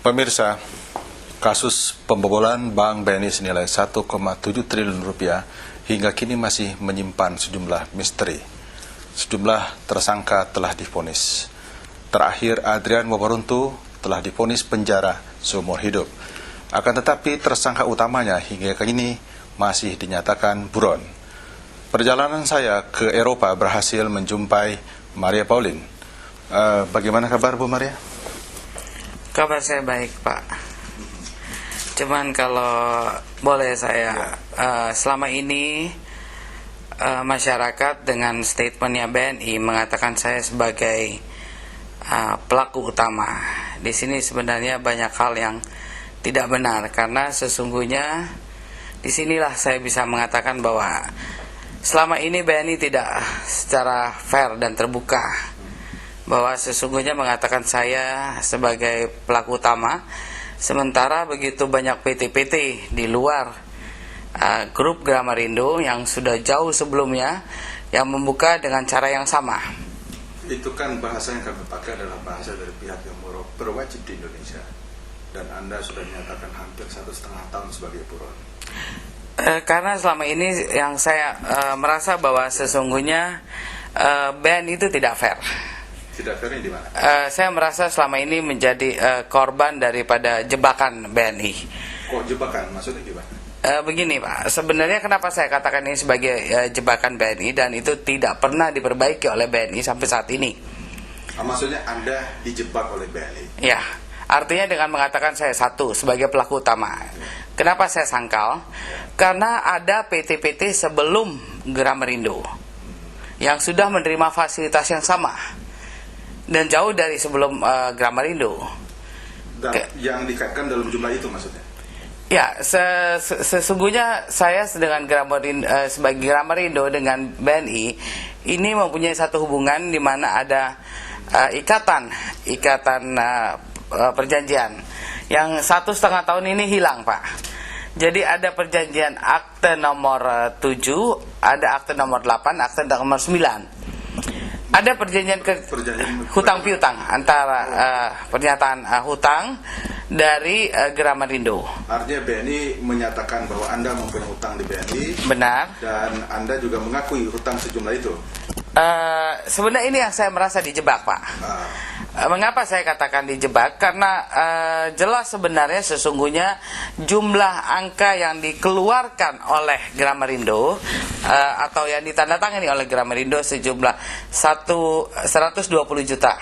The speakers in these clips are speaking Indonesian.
Pemirsa, kasus pembobolan Bank BNI senilai 1,7 triliun rupiah hingga kini masih menyimpan sejumlah misteri. Sejumlah tersangka telah divonis. Terakhir, Adrian Wawaruntu telah divonis penjara seumur hidup. Akan tetapi tersangka utamanya hingga kini masih dinyatakan buron. Perjalanan saya ke Eropa berhasil menjumpai Maria Pauline. Bagaimana kabar Bu Maria? Kabar saya baik, Pak. Cuman kalau boleh saya, selama ini masyarakat dengan statementnya BNI mengatakan saya sebagai pelaku utama. Di sini sebenarnya banyak hal yang tidak benar, karena sesungguhnya disinilah saya bisa mengatakan bahwa selama ini BNI tidak secara fair dan terbuka, bahwa sesungguhnya mengatakan saya sebagai pelaku utama, sementara begitu banyak PT-PT di luar grup Gramarindo yang sudah jauh sebelumnya yang membuka dengan cara yang sama. Itu kan bahasa yang kami pakai adalah bahasa dari pihak yang berwajib di Indonesia, dan Anda sudah dinyatakan hampir 1,5 tahun sebagai buron. Karena selama ini yang saya merasa bahwa sesungguhnya BNI itu tidak fair. Tidak fairnya di mana? Saya merasa selama ini menjadi korban daripada jebakan BNI. Kok jebakan? Maksudnya gimana? Begini Pak, sebenarnya kenapa saya katakan ini sebagai jebakan BNI dan itu tidak pernah diperbaiki oleh BNI sampai saat ini. Maksudnya Anda dijebak oleh BNI? Ya, artinya dengan mengatakan saya satu sebagai pelaku utama. Kenapa saya sangkal? Karena ada PT-PT sebelum Gramarindo yang sudah menerima fasilitas yang sama dan jauh dari sebelum Gramarindo. Dan yang dikaitkan dalam jumlah itu maksudnya? Ya, sesungguhnya saya dengan sebagai Gramarindo dengan BNI ini mempunyai satu hubungan di mana ada ikatan perjanjian yang 1,5 tahun ini hilang, Pak. Jadi ada perjanjian akte nomor 7, ada akte nomor 8, akte nomor 9. Ada perjanjian hutang piutang antara pernyataan hutang dari Gramarindo. Artinya BNI menyatakan bahwa Anda mempunyai hutang di BNI. Benar. Dan Anda juga mengakui hutang sejumlah itu. Sebenarnya ini yang saya merasa dijebak, Pak. Mengapa saya katakan dijebak? Karena jelas sebenarnya sesungguhnya jumlah angka yang dikeluarkan oleh Gramarindo atau yang ditandatangani oleh Gramarindo sejumlah 120 juta,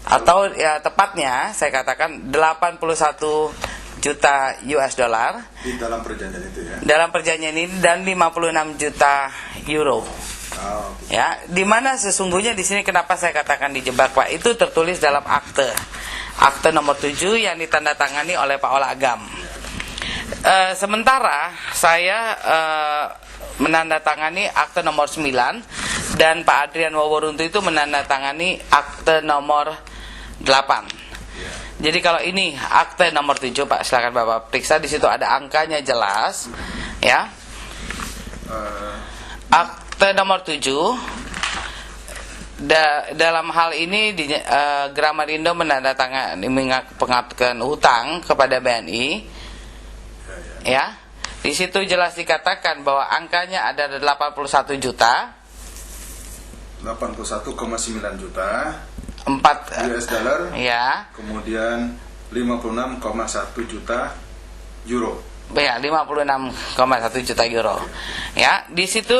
atau ya tepatnya saya katakan 81 juta US dollar di dalam perjanjian itu ya. Dalam perjanjian ini, dan 56 juta euro. Ya, di mana sesungguhnya di sini kenapa saya katakan dijebak, Pak? Itu tertulis dalam akte nomor 7 yang ditandatangani oleh Pak Ola Agam. Sementara saya menandatangani akte nomor 9 dan Pak Adrian Wawaruntu itu menandatangani akte nomor 8. Jadi kalau ini akte nomor 7, Pak, silakan Bapak periksa, di situ ada angkanya jelas, ya. Akte nomor 7 dalam hal ini Gramarindo menandatangani pengakuan hutang kepada BNI, ya. Di situ jelas dikatakan bahwa angkanya ada 81 juta, 81,9 juta 4 US dollar, ya. Kemudian 56,1 juta euro. Ya, 56,1 juta euro. Ya, di situ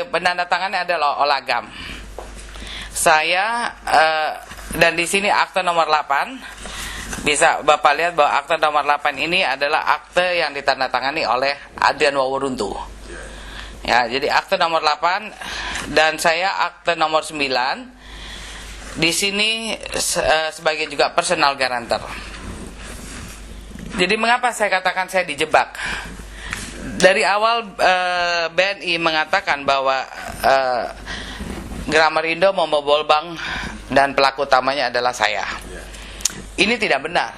penandatangannya adalah Olagam. Saya dan di sini akte nomor 8. Bisa Bapak lihat bahwa akte nomor 8 ini adalah akte yang ditandatangani oleh Adrian Wawaruntu. Ya, jadi akte nomor 8 dan saya akte nomor 9. Di sini sebagai juga personal guarantor. Jadi mengapa saya katakan saya dijebak? Dari awal BNI mengatakan bahwa Gramarindo membobol bank dan pelaku utamanya adalah saya. Ini tidak benar.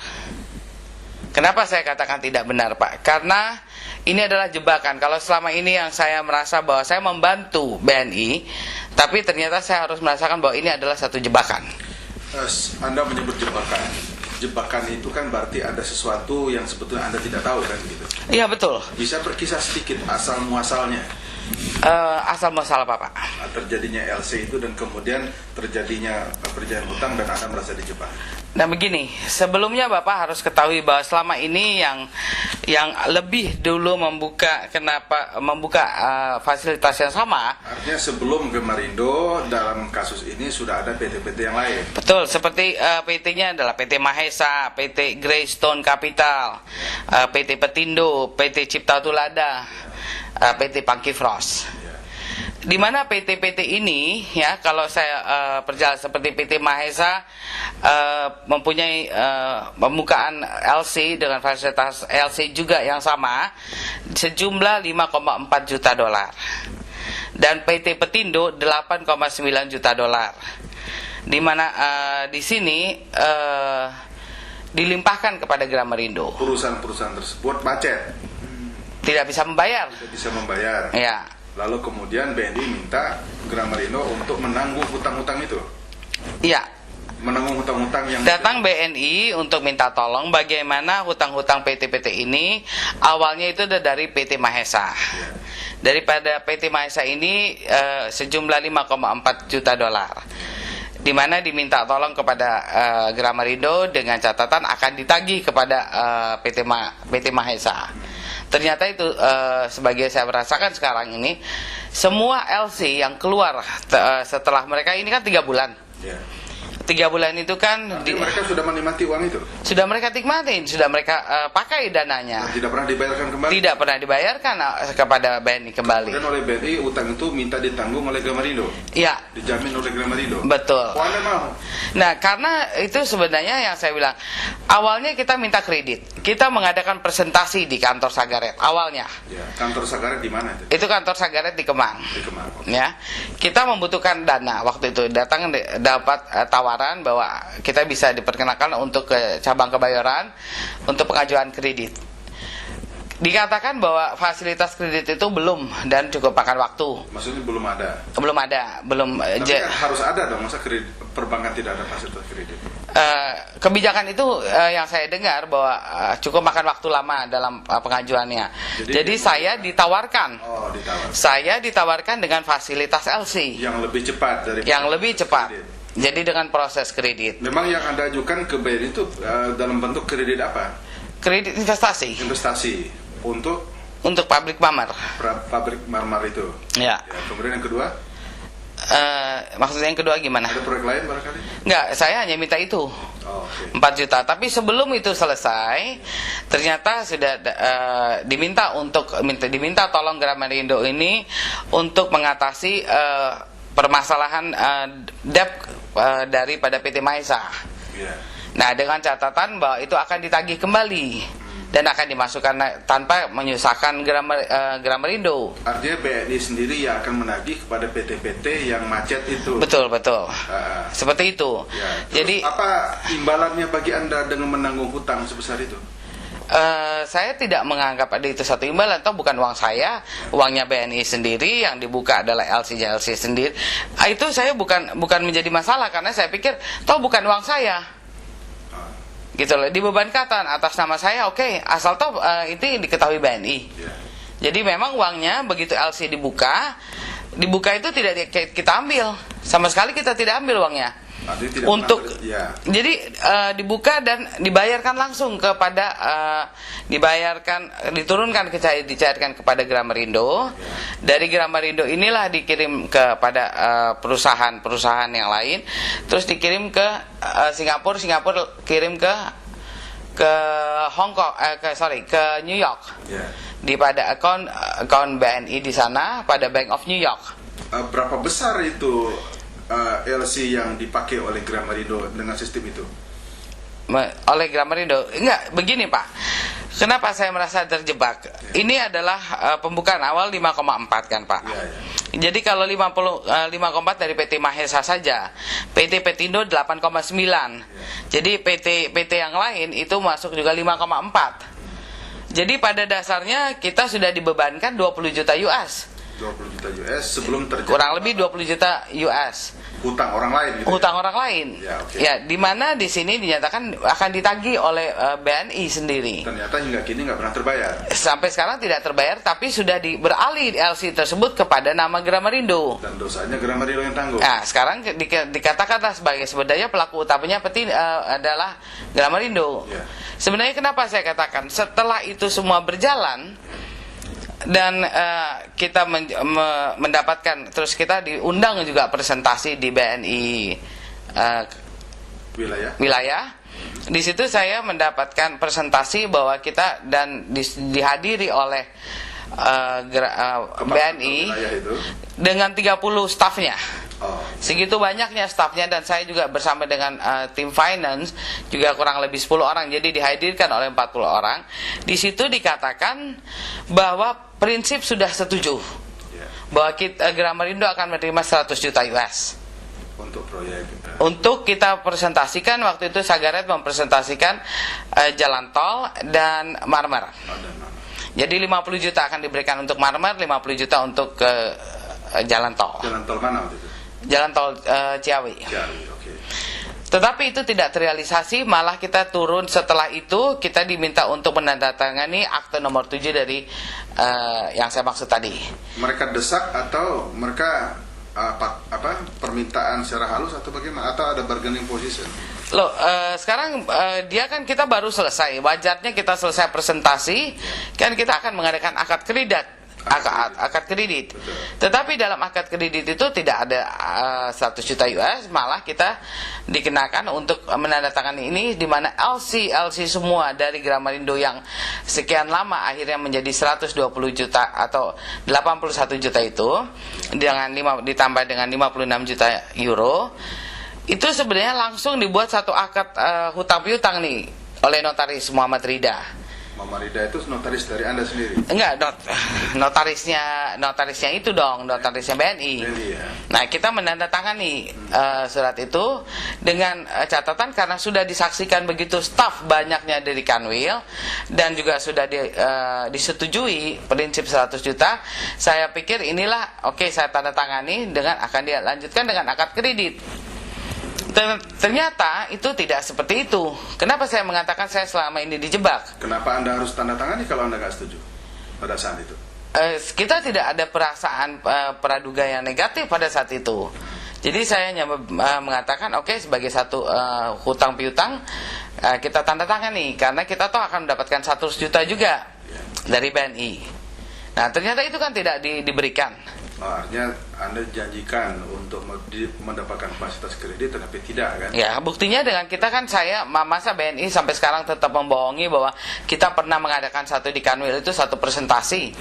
Kenapa saya katakan tidak benar, Pak? Karena ini adalah jebakan. Kalau selama ini yang saya merasa bahwa saya membantu BNI, tapi ternyata saya harus merasakan bahwa ini adalah satu jebakan. Anda menyebut jebakan. jebakan itu kan berarti ada sesuatu yang sebetulnya Anda tidak tahu kan gitu. Iya betul. Bisa berkisah sedikit asal muasalnya Asal muasal apa Pak? terjadinya LC itu dan kemudian terjadinya perjanjian hutang dan Anda merasa dijebak. Nah begini, sebelumnya Bapak harus ketahui bahwa selama ini yang lebih dulu membuka fasilitas yang sama. Artinya sebelum Gemarindo dalam kasus ini sudah ada PT-PT yang lain. Betul, seperti PT-nya adalah PT Mahesa, PT Greystone Capital, PT Petindo, PT Cipta Tulada, PT Pangki Frost. Di mana PT-PT ini ya, kalau saya perjalanan seperti PT Mahesa mempunyai pembukaan LC dengan fasilitas LC juga yang sama sejumlah 5,4 juta dolar dan PT Petindo 8,9 juta dolar. Di mana di sini dilimpahkan kepada Gramarindo. Perusahaan-perusahaan tersebut macet, Tidak bisa membayar. tidak bisa membayar. Ya. Lalu kemudian BNI minta Gramarindo untuk menanggung hutang-hutang itu. Iya. Menanggung hutang-hutang yang Datang BNI untuk minta tolong bagaimana hutang-hutang PT-PT ini awalnya itu dari PT Mahesa. Daripada PT Mahesa ini sejumlah 5,4 juta dolar. Di mana diminta tolong kepada Gramarindo dengan catatan akan ditagih kepada PT Mahesa. Ternyata itu sebagai saya merasakan sekarang ini semua LC yang keluar setelah mereka ini kan 3 bulan. Ya. 3 bulan itu kan Mereka sudah menikmati uang itu. sudah mereka nikmatin, sudah mereka pakai dananya. Tidak pernah dibayarkan kembali. Tidak pernah dibayarkan kepada BNI kembali. Dan oleh BNI utang itu minta ditanggung oleh Gramarindo. Iya, Dijamin oleh Gramarindo. betul. Oh, Anda mau? Nah, karena itu sebenarnya yang saya bilang, awalnya kita minta kredit. Kita mengadakan presentasi di kantor Sagaret awalnya. Ya, kantor Sagaret di mana itu? Itu kantor Sagaret di Kemang. Di Kemang. Ya, kita membutuhkan dana waktu itu. Datang dapat tawaran bahwa kita bisa diperkenalkan untuk ke cabang Kebayoran untuk pengajuan kredit. Dikatakan bahwa fasilitas kredit itu belum dan cukup makan waktu. Maksudnya belum ada. Belum Tapi kan harus ada dong, masa perbankan tidak ada fasilitas kredit. Kebijakan itu yang saya dengar bahwa cukup makan waktu lama dalam pengajuannya. Jadi saya ditawarkan. Oh, ditawar. Saya ditawarkan dengan fasilitas LC Yang lebih cepat dari cepat. Jadi dengan proses kredit. Memang yang Anda ajukan ke BNI itu dalam bentuk kredit apa? Kredit investasi Investasi untuk untuk pabrik marmer. pabrik marmer itu. Ya. Ya, kemudian yang kedua, Maksudnya yang kedua gimana? ada proyek lain barangkali? Enggak, saya hanya minta itu. Oh, oke. 4 juta. Tapi sebelum itu selesai, ternyata sudah diminta tolong Gramarindo ini untuk mengatasi permasalahan debt daripada PT Mahesa. Ya. Nah, dengan catatan bahwa itu akan ditagih kembali dan akan dimasukkan tanpa menyusahkan Gramarindo. Artinya BNI sendiri yang akan menagih kepada PT-PT yang macet itu. Betul. Ah. Seperti itu. Ya. Terus Jadi apa imbalannya bagi Anda dengan menanggung hutang sebesar itu? saya tidak menganggap ada itu satu imbalan, atau bukan uang saya, uangnya BNI sendiri, yang dibuka adalah LC sendiri. Itu saya bukan menjadi masalah karena saya pikir toh bukan uang saya. Gitu loh, dibebankan atas nama saya, oke, asal toh itu diketahui BNI. Ya. Jadi memang uangnya begitu LC dibuka itu tidak kita ambil, sama sekali kita tidak ambil uangnya. Tidak Untuk pernah, ya. jadi dibuka dan dibayarkan langsung kepada diturunkan dicairkan kepada Gramarindo. Dari Gramarindo inilah dikirim kepada perusahaan-perusahaan yang lain, terus dikirim ke Singapura kirim ke Hong Kong, ke New York. Ya. Di pada akun BNI di sana pada Bank of New York. Berapa besar itu LC yang dipakai oleh Gramarindo dengan sistem itu? Oleh Gramarindo, enggak, begini Pak, kenapa saya merasa terjebak? Ini adalah pembukaan awal 5,4 kan Pak. Ya. Jadi kalau 5,4 dari PT Mahesa saja, PT Petindo 8,9. Jadi PT yang lain itu masuk juga 5,4. Jadi pada dasarnya kita sudah dibebankan 20 juta US 20 juta US sebelum terjadi kurang lebih 20 juta US hutang orang lain gitu. hutang orang lain. Ya, oke. Ya, di mana di sini dinyatakan akan ditagih oleh BNI sendiri. Ternyata hingga kini nggak pernah terbayar. Sampai sekarang tidak terbayar, tapi sudah beralih LC tersebut kepada nama Gramarindo. Dan dosanya Gramarindo yang tanggung. Nah, sekarang dikatakanlah sebagai sebenarnya pelaku utamanya adalah Gramarindo. Ya. Sebenarnya kenapa saya katakan setelah itu semua berjalan dan kita mendapatkan, terus kita diundang juga presentasi di BNI wilayah. Di situ saya mendapatkan presentasi bahwa kita dan dihadiri oleh BNI dengan 30 stafnya. Segitu banyaknya stafnya, dan saya juga bersama dengan tim finance juga kurang lebih 10 orang, jadi dihadirkan oleh 40 orang. Di situ dikatakan bahwa prinsip sudah setuju bahwa Gramarindo akan menerima 100 juta US untuk proyek untuk kita presentasikan. Waktu itu Sagaret mempresentasikan jalan tol dan marmer. Jadi 50 juta akan diberikan untuk marmer, 50 juta untuk jalan tol. Jalan tol mana waktu itu? Jalan tol Ciawi. Oke. Tetapi itu tidak terrealisasi, malah kita turun setelah itu kita diminta untuk menandatangani akte nomor 7 dari yang saya maksud tadi. Mereka desak atau mereka permintaan secara halus atau bagaimana, atau ada bargaining position? Loh, sekarang dia kan kita baru selesai, wajarnya kita selesai presentasi, kan kita akan mengadakan akad kredit. Akad kredit. Betul. Tetapi dalam akad kredit itu tidak ada 100 juta US, malah kita dikenakan untuk menandatangani ini, di mana LC semua dari Gramarindo yang sekian lama akhirnya menjadi 120 juta atau 81 juta itu dengan ditambah dengan 56 juta euro. Itu sebenarnya langsung dibuat satu akad hutang piutang nih oleh notaris Muhammad Rida. Muhammad Rida itu notaris dari Anda sendiri? Enggak, notarisnya itu dong, notarisnya BNI. Ya. Nah, kita menandatangani surat itu dengan catatan karena sudah disaksikan begitu staf banyaknya dari Kanwil dan juga sudah disetujui prinsip 100 juta. Saya pikir inilah oke, saya tanda tangani dengan akan dilanjutkan dengan akad kredit. Ternyata itu tidak seperti itu. Kenapa saya mengatakan saya selama ini dijebak? Kenapa Anda harus tanda tangani kalau Anda nggak setuju pada saat itu? Kita tidak ada perasaan praduga yang negatif pada saat itu. Jadi saya hanya mengatakan oke, sebagai satu hutang piutang kita tanda tangani karena kita toh akan mendapatkan 100 juta juga dari BNI. Nah, ternyata itu kan tidak diberikan. Artinya Anda janjikan untuk mendapatkan fasilitas kredit, tetapi tidak kan? Ya, buktinya dengan kita kan masa BNI sampai sekarang tetap membohongi bahwa kita pernah mengadakan satu di Kanwil itu satu presentasi.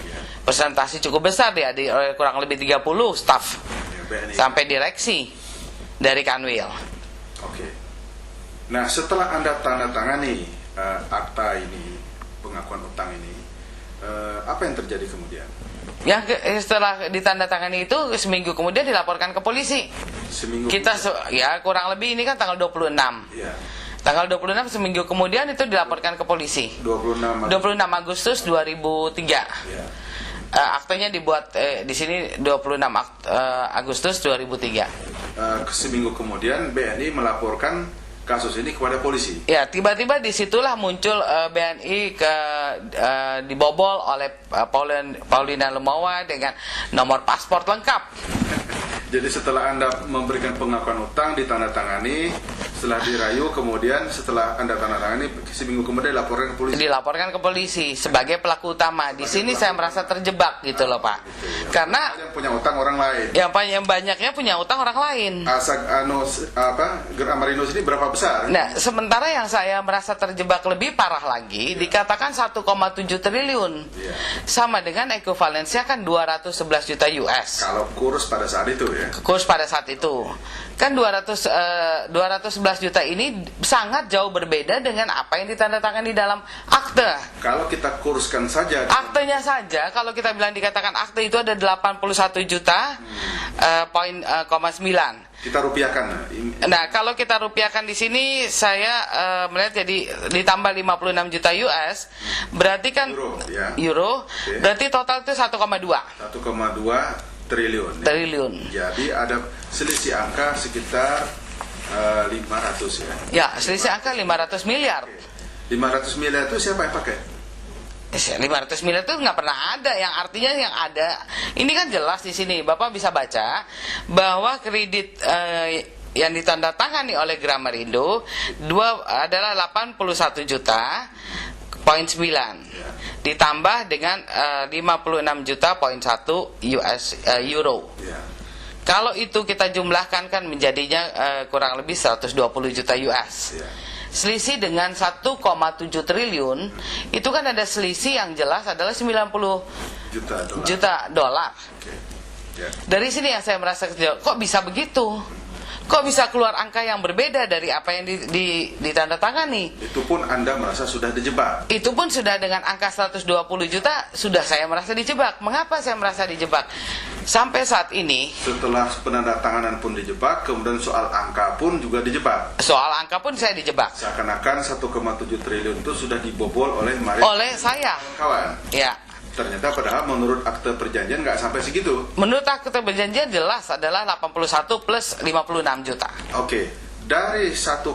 Presentasi cukup besar dia di kurang lebih 30 staf BNI. sampai direksi dari Kanwil. Oke. Nah, setelah Anda tanda tangani akta ini, pengakuan utang ini, apa yang terjadi kemudian? Setelah ditandatangani itu seminggu kemudian dilaporkan ke polisi. Seminggu kita ya kurang lebih ini kan tanggal 26. Ya. Tanggal 26 seminggu kemudian itu dilaporkan ke polisi. 26 Agustus 2003. Ya. Aktenya dibuat di sini 26 Agustus 2003. Seminggu kemudian BNI melaporkan kasus ini kepada polisi. Ya, tiba-tiba disitulah muncul BNI dibobol oleh Paulina Lumawa dengan nomor paspor lengkap. Jadi setelah Anda memberikan pengakuan utang, ditandatangani, setelah dirayu, kemudian setelah Anda tandatangani, seminggu kemudian dilaporkan ke polisi. Dilaporkan ke polisi sebagai pelaku utama. Di sini saya merasa terjebak gitu loh, Pak. Gitu, ya. Karena yang punya utang orang lain. Yang banyaknya punya utang orang lain. Gramarindo ini berapa besar? Nah, sementara yang saya merasa terjebak lebih parah lagi, dikatakan 1,7 triliun. Ya. Sama dengan ekuivalensinya kan 211 juta US. Kalau kurs pada saat itu ya. Kurs pada saat itu kan 211 juta ini sangat jauh berbeda dengan apa yang ditandatangani dalam akte. Kalau kita kurskan saja, Aktenya saja, kalau kita bilang dikatakan akte itu ada 81 juta, 9. Kita rupiahkan. Nah, kalau kita rupiahkan di sini saya melihat jadi ditambah 56 juta US, berarti kan euro, Okay. berarti total itu 1,2 triliun. triliun. Jadi ada selisih angka sekitar 500 ya. Ya, selisih angka 500 miliar. 500 miliar itu siapa yang pakai? 500 miliar itu nggak pernah ada, yang artinya yang ada ini kan jelas di sini Bapak bisa baca bahwa kredit yang ditandatangani oleh Gramarindo adalah 81 juta poin 9 ditambah dengan 56 juta poin 1 euro. Kalau itu kita jumlahkan kan menjadinya kurang lebih 120 juta US. Selisih dengan 1,7 triliun itu kan ada selisih yang jelas adalah 90 juta dolar. Dari sini yang saya merasa kok bisa begitu? Kok bisa keluar angka yang berbeda dari apa yang ditandatangani? Itu pun Anda merasa sudah dijebak. Itu pun sudah dengan angka 120 juta sudah saya merasa dijebak. Mengapa saya merasa dijebak? Sampai saat ini setelah penandatanganan pun dijebak, kemudian soal angka pun juga dijebak. Soal angka pun saya dijebak. Seakan-akan 1,7 triliun itu sudah dibobol oleh saya. Kawan. Ya. Ternyata padahal menurut akte perjanjian nggak sampai segitu. Menurut akte perjanjian jelas adalah 81 plus 56 juta. Oke, dari 1,2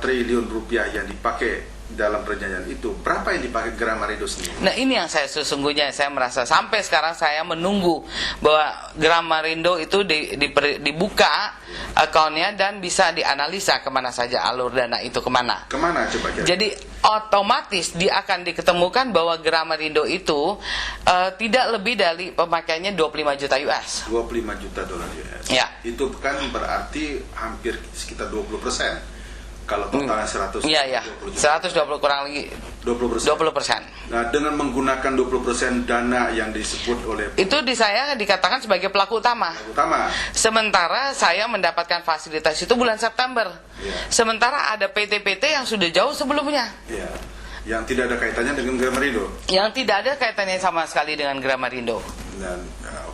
triliun rupiah yang dipakai dalam perjanjian itu, berapa yang dipakai Gramarindo sendiri? Nah, ini yang saya sesungguhnya saya merasa sampai sekarang saya menunggu bahwa Gramarindo itu dibuka akunnya dan bisa dianalisa kemana saja alur dana itu kemana. Kemana coba kira? Jadi otomatis dia akan diketemukan bahwa Gramarindo itu tidak lebih dari pemakaiannya 25 juta US. 25 juta dolar US. Ya. Itu kan berarti hampir sekitar 20%. Kalau totalnya 120 Iya, 120 kurang lagi 20%. 20%. Nah, dengan menggunakan 20% dana yang disebut oleh itu saya dikatakan sebagai pelaku utama. Sementara saya mendapatkan fasilitas itu bulan September. Sementara ada PT-PT yang sudah jauh sebelumnya. Yang tidak ada kaitannya dengan Gramarindo. Yang tidak ada kaitannya sama sekali dengan Gramarindo. Dan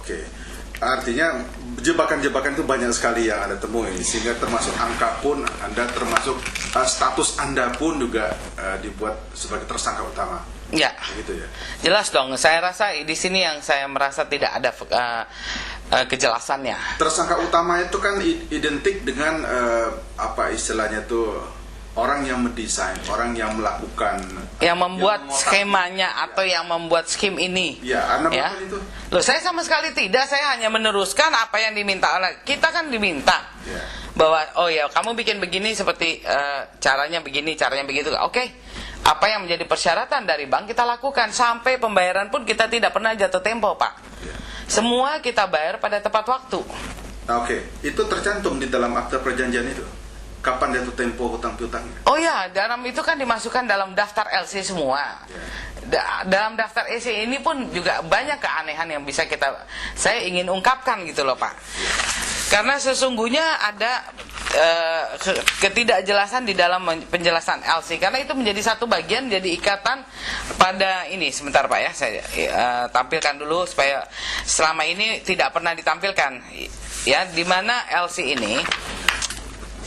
oke. Artinya jebakan-jebakan itu banyak sekali yang Anda temui, sehingga termasuk angka pun Anda termasuk status Anda pun juga dibuat sebagai tersangka utama. Ya. Begitu ya. Jelas dong. Saya rasa di sini yang saya merasa tidak ada kejelasannya. Tersangka utama itu kan identik dengan apa istilahnya tuh, orang yang mendesain, orang yang melakukan, yang membuat skemanya atau yang membuat skim ini. Anda melakukan itu? Loh, saya sama sekali tidak. Saya hanya meneruskan apa yang diminta oleh kita kan diminta bahwa kamu bikin begini seperti caranya begini, caranya begitu. Oke. Apa yang menjadi persyaratan dari bank kita lakukan, sampai pembayaran pun kita tidak pernah jatuh tempo, Pak. Semua kita bayar pada tepat waktu. Oke. Itu tercantum di dalam akte perjanjian itu. Kapan jatuh tempo hutang piutangnya? Oh ya, dalam itu kan dimasukkan dalam daftar LC semua. Dalam daftar LC ini pun juga banyak keanehan yang bisa saya ingin ungkapkan gitu loh, Pak. Karena sesungguhnya ada ketidakjelasan di dalam penjelasan LC, karena itu menjadi satu bagian, jadi ikatan pada ini. Sebentar Pak ya, saya tampilkan dulu supaya selama ini tidak pernah ditampilkan ya, di mana LC ini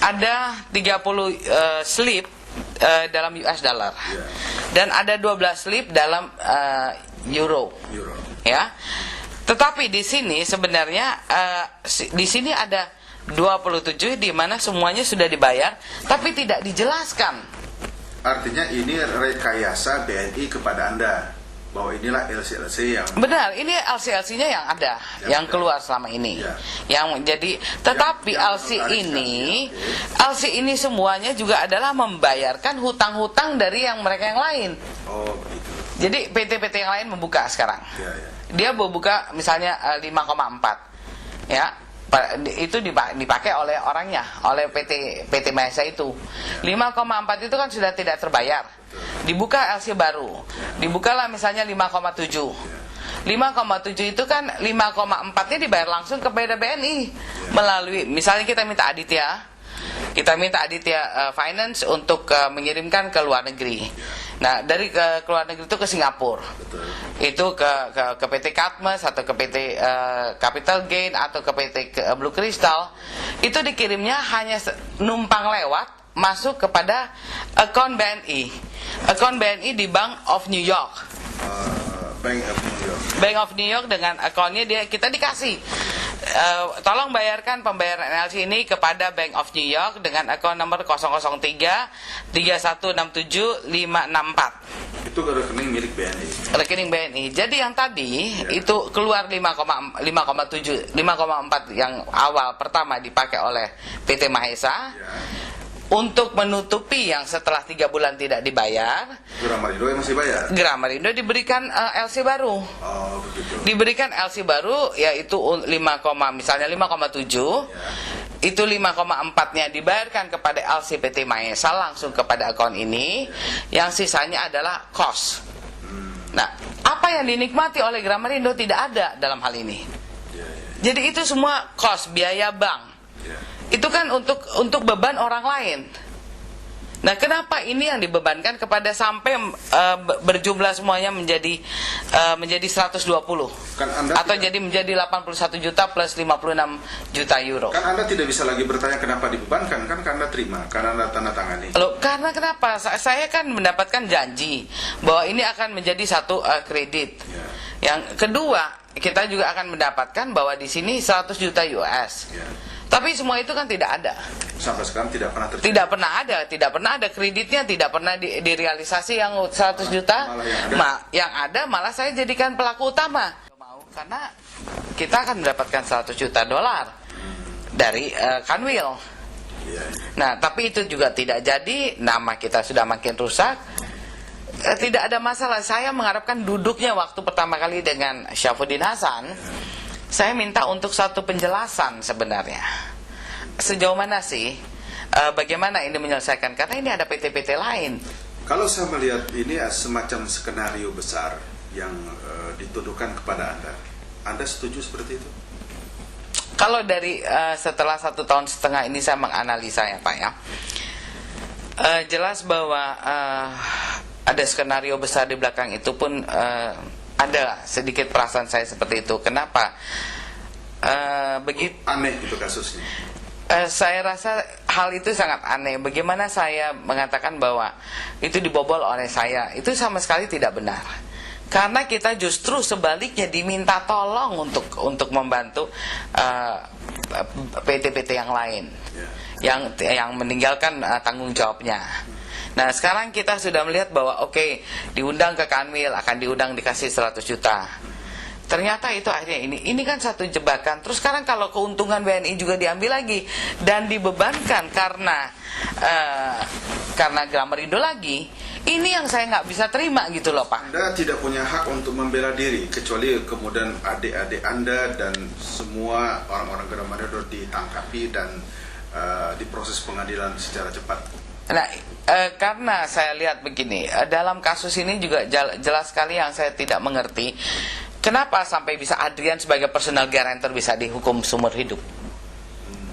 ada 30 slip dalam US dollar dan ada 12 slip dalam euro. Ya. Tetapi di sini sebenarnya di sini ada 27 di mana semuanya sudah dibayar tapi tidak dijelaskan. Artinya ini rekayasa BNI kepada Anda bahwa inilah LC-LC yang benar, ini LC-LC-nya yang ada, yang keluar selama ini. Yang jadi tetapi LC ini semuanya juga adalah membayarkan hutang-hutang dari yang mereka yang lain. Oh, begitu. Jadi PT-PT yang lain membuka sekarang. Dia membuka misalnya 5,4. Ya. Itu dipakai oleh orangnya, oleh PT Mahesa itu. 5,4 itu kan sudah tidak terbayar. Dibuka LC baru. Dibukalah misalnya 5,7. 5,7 itu kan 5,4-nya dibayar langsung kepada BNI melalui misalnya kita minta Aditya. Kita minta Aditya Finance untuk mengirimkan ke luar negeri. Nah, dari ke luar negeri itu ke Singapura. Betul. Itu ke PT Katmes atau ke PT Capital Gain atau ke PT Blue Crystal. Itu dikirimnya hanya numpang lewat masuk kepada akun BNI. Akun BNI di Bank of New York. Bank of New York. Bank of New York dengan akunnya kita dikasih. Tolong bayarkan pembayaran NLC ini kepada Bank of New York dengan akun nomor 003 3167 564. Itu rekening milik BNI. Rekening BNI. Jadi yang tadi itu keluar 5,4 yang awal pertama dipakai oleh PT Mahesa. Untuk menutupi yang setelah 3 bulan tidak dibayar, Gramarindo yang masih bayar. Gramarindo diberikan LC baru. Oh, begitu. Diberikan LC baru yaitu 5,7. Itu 5,4-nya dibayarkan kepada LC PT Mahesa langsung kepada akun ini. Yang sisanya adalah cost. Nah, apa yang dinikmati oleh Gramarindo tidak ada dalam hal ini. Jadi itu semua cost, biaya bank. Itu kan untuk beban orang lain. Nah, kenapa ini yang dibebankan kepada sampai berjumlah semuanya menjadi 120 Kan Anda atau jadi menjadi 81 juta plus 56 juta euro. Kan Anda tidak bisa lagi bertanya kenapa dibebankan, kan Anda terima, karena Anda tanda tangani. Loh, karena kenapa? Saya kan mendapatkan janji bahwa ini akan menjadi satu kredit. Yang kedua, kita juga akan mendapatkan bahwa di sini 100 juta US. Tapi semua itu kan tidak ada. Sampai sekarang tidak pernah terjadi. Tidak pernah ada kreditnya, tidak pernah direalisasi yang 100 juta. Yang ada malah saya jadikan pelaku utama. Karena kita akan mendapatkan 100 juta dolar dari Kanwil. Nah, tapi itu juga tidak jadi, nama kita sudah makin rusak. Tidak ada masalah. Saya mengharapkan duduknya waktu pertama kali dengan Syafruddin Hasan. Saya minta untuk satu penjelasan sebenarnya. Sejauh mana sih bagaimana ini menyelesaikan, karena ini ada PT-PT lain. Kalau saya melihat ini semacam skenario besar yang dituduhkan kepada Anda setuju seperti itu? Kalau dari setelah 1,5 tahun ini saya menganalisa ya Pak ya, jelas bahwa ada skenario besar di belakang itu pun. Ada sedikit perasaan saya seperti itu. Kenapa? Begitu aneh itu kasusnya. Saya rasa hal itu sangat aneh. Bagaimana saya mengatakan bahwa itu dibobol oleh saya? Itu sama sekali tidak benar. Karena kita justru sebaliknya diminta tolong untuk membantu PT-PT yang lain, yang meninggalkan tanggung jawabnya. Nah, sekarang kita sudah melihat bahwa diundang ke Kanwil, akan diundang dikasih 100 juta. Ternyata itu akhirnya ini kan satu jebakan. Terus sekarang kalau keuntungan BNI juga diambil lagi dan dibebankan karena Gramarindo lagi, ini yang saya nggak bisa terima gitu loh Pak. Anda tidak punya hak untuk membela diri, kecuali kemudian adik-adik Anda dan semua orang-orang Gramarindo ditangkapi dan diproses pengadilan secara cepat. Nah, karena saya lihat begini, dalam kasus ini juga jelas sekali yang saya tidak mengerti, kenapa sampai bisa Adrian sebagai personal guarantor bisa dihukum seumur hidup?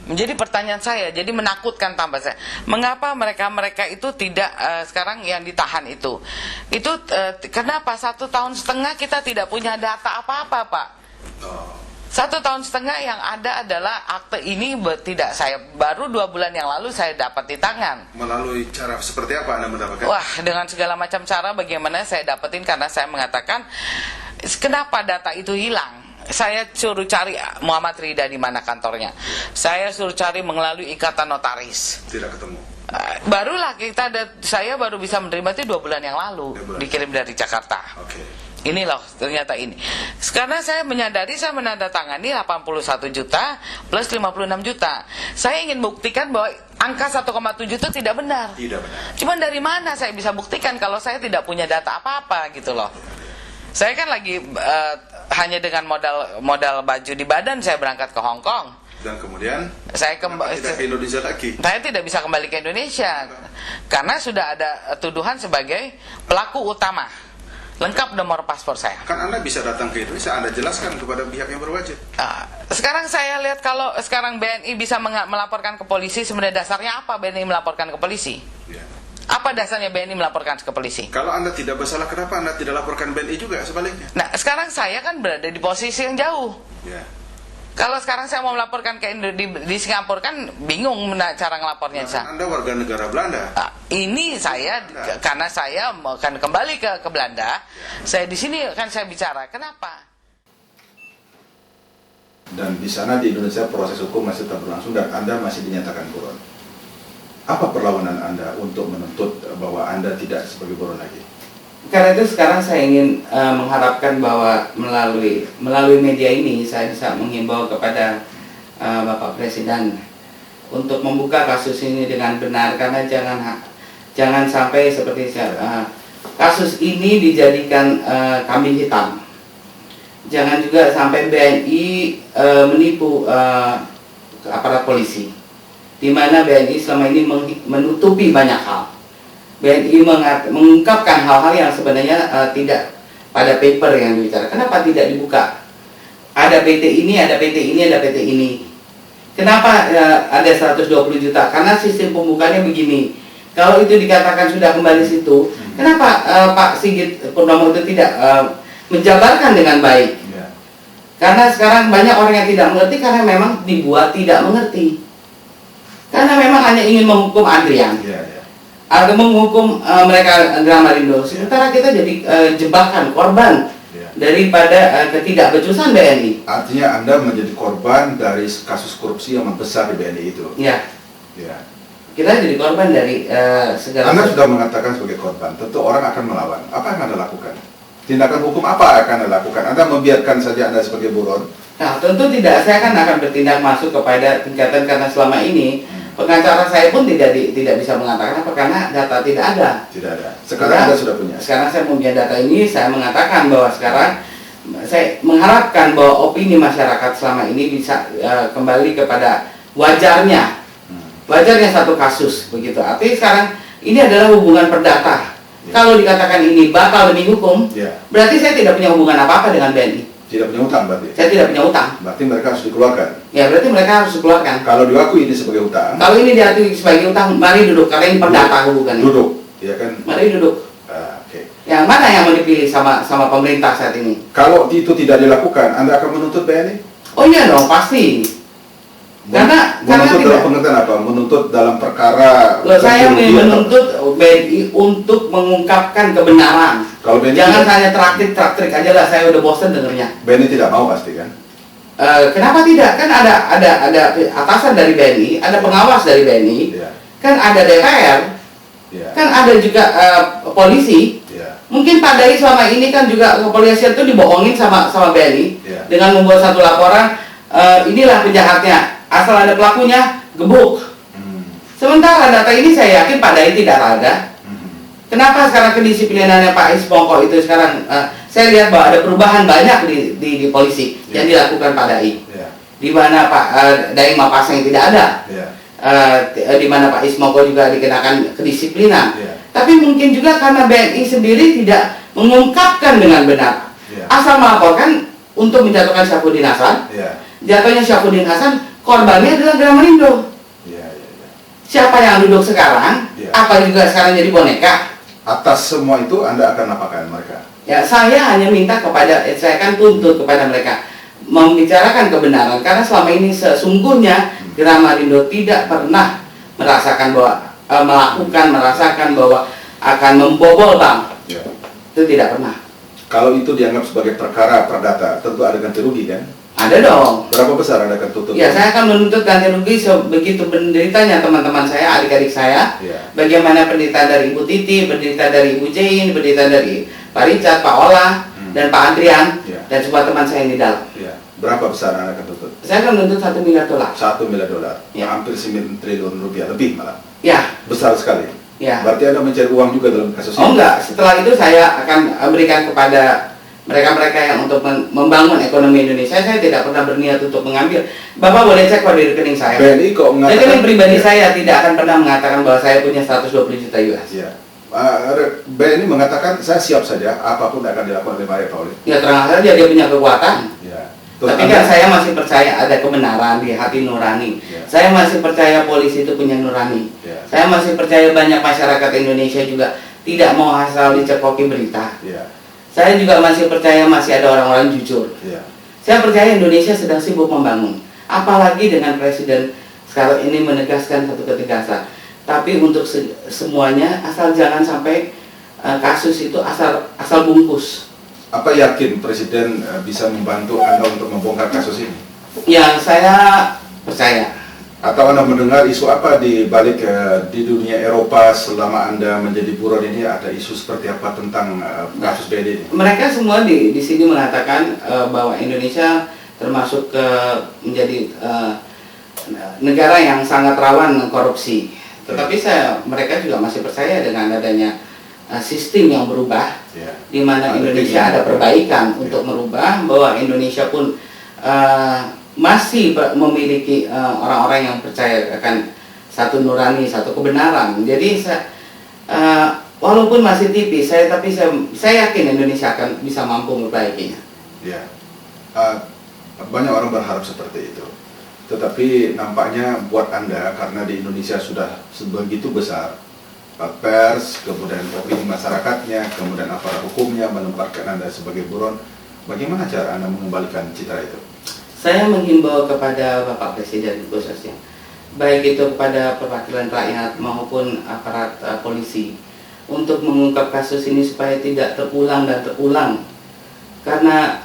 Menjadi pertanyaan saya, jadi menakutkan tambah saya. Mengapa mereka itu tidak sekarang yang ditahan itu? Kenapa 1,5 tahun kita tidak punya data apa-apa Pak? 1,5 tahun yang ada adalah akte ini baru 2 bulan yang lalu saya dapat di tangan. Melalui cara seperti apa Anda mendapatkan? Wah, dengan segala macam cara bagaimana saya dapetin, karena saya mengatakan kenapa data itu hilang. Saya suruh cari Muhammad Rida di mana kantornya. Saya suruh cari melalui ikatan notaris. Tidak ketemu. Barulah saya baru bisa menerima itu 2 bulan yang lalu, dikirim dari Jakarta. Ini loh ternyata ini. Karena saya menyadari saya menandatangani 81 juta plus 56 juta. Saya ingin buktikan bahwa angka 1,7 itu tidak benar. Tidak benar. Cuman dari mana saya bisa buktikan kalau saya tidak punya data apa-apa gitu loh. Saya kan lagi hanya dengan modal baju di badan saya berangkat ke Hong Kong. Dan kemudian saya tidak ke Indonesia lagi. Saya tidak bisa kembali ke Indonesia karena sudah ada tuduhan sebagai pelaku utama. lengkap nomor paspor saya. Kan Anda bisa datang ke Indonesia, Anda jelaskan kepada pihak yang berwajib. Sekarang saya lihat kalau sekarang BNI bisa melaporkan ke polisi, sebenarnya dasarnya apa BNI melaporkan ke polisi? Ya. Apa dasarnya BNI melaporkan ke polisi? Kalau Anda tidak bersalah, kenapa Anda tidak laporkan BNI juga sebaliknya? Nah, sekarang saya kan berada di posisi yang jauh. Ya. Kalau sekarang saya mau melaporkan ke di Singapura kan bingung cara ngelapornya. Anda warga negara Belanda. Ini saya karena saya akan kembali ke Belanda. Saya di sini kan saya bicara. Kenapa? Dan di sana di Indonesia proses hukum masih tetap berlangsung dan Anda masih dinyatakan buron. Apa perlawanan Anda untuk menuntut bahwa Anda tidak sebagai buron lagi? Karena itu sekarang saya ingin mengharapkan bahwa melalui media ini saya bisa menghimbau kepada Bapak Presiden untuk membuka kasus ini dengan benar, karena jangan sampai seperti kasus ini dijadikan kambing hitam. Jangan juga sampai BNI menipu aparat polisi, di mana BNI selama ini menutupi banyak hal. BNI mengungkapkan hal-hal yang sebenarnya tidak pada paper yang dibicara. Kenapa tidak dibuka? Ada PT ini, ada PT ini, ada PT ini. Kenapa ada 120 juta? Karena sistem pembukanya begini. Kalau itu dikatakan sudah kembali situ, kenapa Pak Sigit Purnomo itu tidak menjabarkan dengan baik? Karena sekarang banyak orang yang tidak mengerti karena memang dibuat tidak mengerti. Karena memang hanya ingin menghukum Adrian. Atau menghukum mereka Gramarindo. Sementara kita jadi jebakan, korban daripada ketidakbecusan BNI. Artinya Anda menjadi korban dari kasus korupsi yang membesar di BNI itu. Ya. Kita jadi korban dari segala. Anda sudah mengatakan sebagai korban, tentu orang akan melawan. Apa yang Anda lakukan? Tindakan hukum apa akan Anda lakukan? Anda membiarkan saja Anda sebagai buron? Nah, tentu tidak. Saya akan bertindak masuk kepada tingkatan, karena selama ini pengacara saya pun tidak bisa mengatakan apa, karena data tidak ada. Tidak ada. Sekarang Anda sudah punya. Sekarang saya punya data ini, saya mengatakan bahwa sekarang saya mengharapkan bahwa opini masyarakat selama ini bisa kembali kepada wajarnya. Wajarnya satu kasus begitu. Artinya sekarang ini adalah hubungan perdata. Kalau dikatakan ini batal demi hukum, berarti saya tidak punya hubungan apa-apa dengan BNI. Tidak punya utang berarti? Saya tidak punya utang. Berarti mereka harus dikeluarkan? Ya, berarti mereka harus dikeluarkan. Kalau diakui ini sebagai utang? Kalau ini diakui sebagai utang, mari duduk. Karena ini perdata hubungannya. Duduk, ya kan? Mari duduk. Oke. Yang mana yang mau dipilih sama pemerintah saat ini? Kalau itu tidak dilakukan, Anda akan menuntut BNI? Oh iya dong, pasti. Menuntut dalam pengertian apa? Menuntut dalam perkara. Saya menuntut BNI untuk mengungkapkan kebenaran. Kalau BNI jangan hanya traktik aja lah, saya udah bosan dengernya. BNI tidak mau pasti kan? Kenapa tidak? Kan ada atasan dari BNI, ada pengawas dari BNI, kan ada DPR, kan ada juga polisi. Mungkin Pak Dai selama ini kan juga kepolisian itu dibohongin sama BNI dengan membuat satu laporan, inilah penjahatnya. Asal ada pelakunya, gebuk. Sementara data ini saya yakin Pak Dai tidak ada. Kenapa sekarang kedisiplinannya Pak Ismoko itu sekarang saya lihat bahwa ada perubahan banyak di polisi yang dilakukan Pak Dai. Di mana Pak Dai Mapasang tidak ada. Di mana Pak Ismoko juga dikenakan kedisiplinan. Tapi mungkin juga karena BNI sendiri tidak mengungkapkan dengan benar. Asal melaporkan untuk menjatuhkan Syafruddin Hasan. Jatuhnya Syafruddin Hasan, korbannya adalah Gramarindo. Siapa yang duduk sekarang? Apa juga sekarang jadi boneka? Atas semua itu Anda akan apakan mereka? Ya, saya hanya minta saya akan tuntut kepada mereka membicarakan kebenaran, karena selama ini sesungguhnya Gramarindo tidak pernah merasakan bahwa merasakan bahwa akan membobol bank. Itu tidak pernah. Kalau itu dianggap sebagai perkara perdata, tentu ada ganti rugi kan? Ada dong. Berapa besar Anda akan tuntut? Ya, saya akan menuntut ganti rugi begitu menderitanya teman-teman saya, adik-adik saya. Bagaimana penderitaan dari Ibu Titi, penderitaan dari Ibu Jane, penderitaan dari Pak Richard, Pak Ola, dan Pak Adrian, dan semua teman saya yang di dalam. Berapa besar Anda akan tuntut? Saya akan menuntut $1 miliar. $1 miliar, hampir 9 triliun rupiah lebih malah. Besar sekali. Berarti Anda mencari uang juga dalam kasus ini? Oh enggak, setelah itu saya akan berikan kepada mereka-mereka yang untuk membangun ekonomi Indonesia. Saya tidak pernah berniat untuk mengambil. Bapak boleh cek kok di rekening saya. BNI kok mengatakan, rekening pribadi saya tidak akan pernah mengatakan bahwa saya punya 120 juta US. BNI mengatakan saya siap saja apapun akan dilakukan oleh Maria Pauline. Ya terang saja dia punya kekuatan. Ya. Terus Tapi kan saya masih percaya ada kebenaran di hati nurani. Ya. Saya masih percaya polisi itu punya nurani. Ya. Saya masih percaya banyak masyarakat Indonesia juga tidak mau asal dicekoki berita. Ya. Saya juga masih percaya masih ada orang-orang jujur. Ya. Saya percaya Indonesia sedang sibuk membangun. Apalagi dengan Presiden sekarang ini menegaskan satu ketegasan. Tapi untuk semuanya asal jangan sampai kasus itu asal bungkus. Apa yakin Presiden bisa membantu Anda untuk membongkar kasus ini? Yang saya percaya. Atau Anda mendengar isu apa di balik di dunia Eropa selama Anda menjadi buron ini, ada isu seperti apa tentang kasus BNI ini? Mereka semua di sini mengatakan bahwa Indonesia termasuk menjadi negara yang sangat rawan korupsi. Tetapi mereka juga masih percaya dengan adanya sistem yang berubah, Ya. di mana Ada Indonesia ada perbaikan untuk merubah, bahwa Indonesia pun masih memiliki orang-orang yang percaya akan satu nurani, satu kebenaran. Jadi walaupun masih tipis, tapi saya yakin Indonesia akan bisa mampu memperbaikinya. Ya. Banyak orang berharap seperti itu. Tetapi nampaknya buat Anda, karena di Indonesia sudah sebegitu besar, pers, kemudian opini masyarakatnya, kemudian aparat hukumnya menempatkan Anda sebagai buron, bagaimana cara Anda mengembalikan citra itu? Saya menghimbau kepada Bapak Presiden khususnya, baik itu kepada perwakilan rakyat maupun aparat polisi, untuk mengungkap kasus ini supaya tidak terulang dan terulang. Karena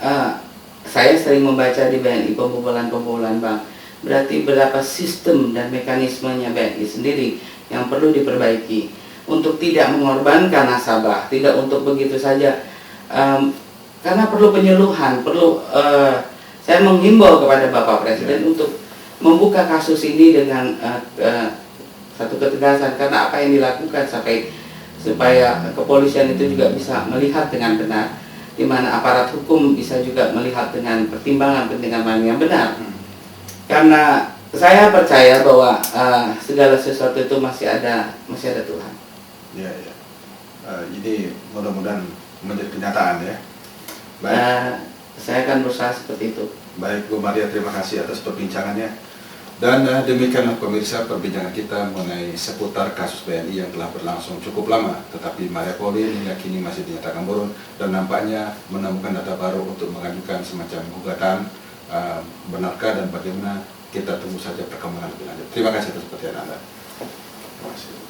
saya sering membaca di BNI pembobolan bank, berarti berapa sistem dan mekanismenya BNI sendiri yang perlu diperbaiki untuk tidak mengorbankan nasabah, tidak untuk begitu saja, karena perlu penyuluhan, saya menghimbau kepada Bapak Presiden untuk membuka kasus ini dengan satu ketegasan, karena apa yang dilakukan supaya kepolisian itu juga bisa melihat dengan benar, di mana aparat hukum bisa juga melihat dengan pertimbangan yang benar. Karena saya percaya bahwa segala sesuatu itu masih ada Tuhan. Ya, ya. Ini mudah-mudahan menjadi kenyataan ya. Baik. Saya akan berusaha seperti itu. Baik, Bu Maria, terima kasih atas perbincangannya. Dan demikianlah pemirsa perbincangan kita mengenai seputar kasus BNI yang telah berlangsung cukup lama, tetapi Maria Pauline hingga kini masih dinyatakan buron dan nampaknya menemukan data baru untuk mengajukan semacam gugatan. Benarkah dan bagaimana, kita tunggu saja perkembangan lebih lanjut. Terima kasih atas perhatian Anda. Terima kasih.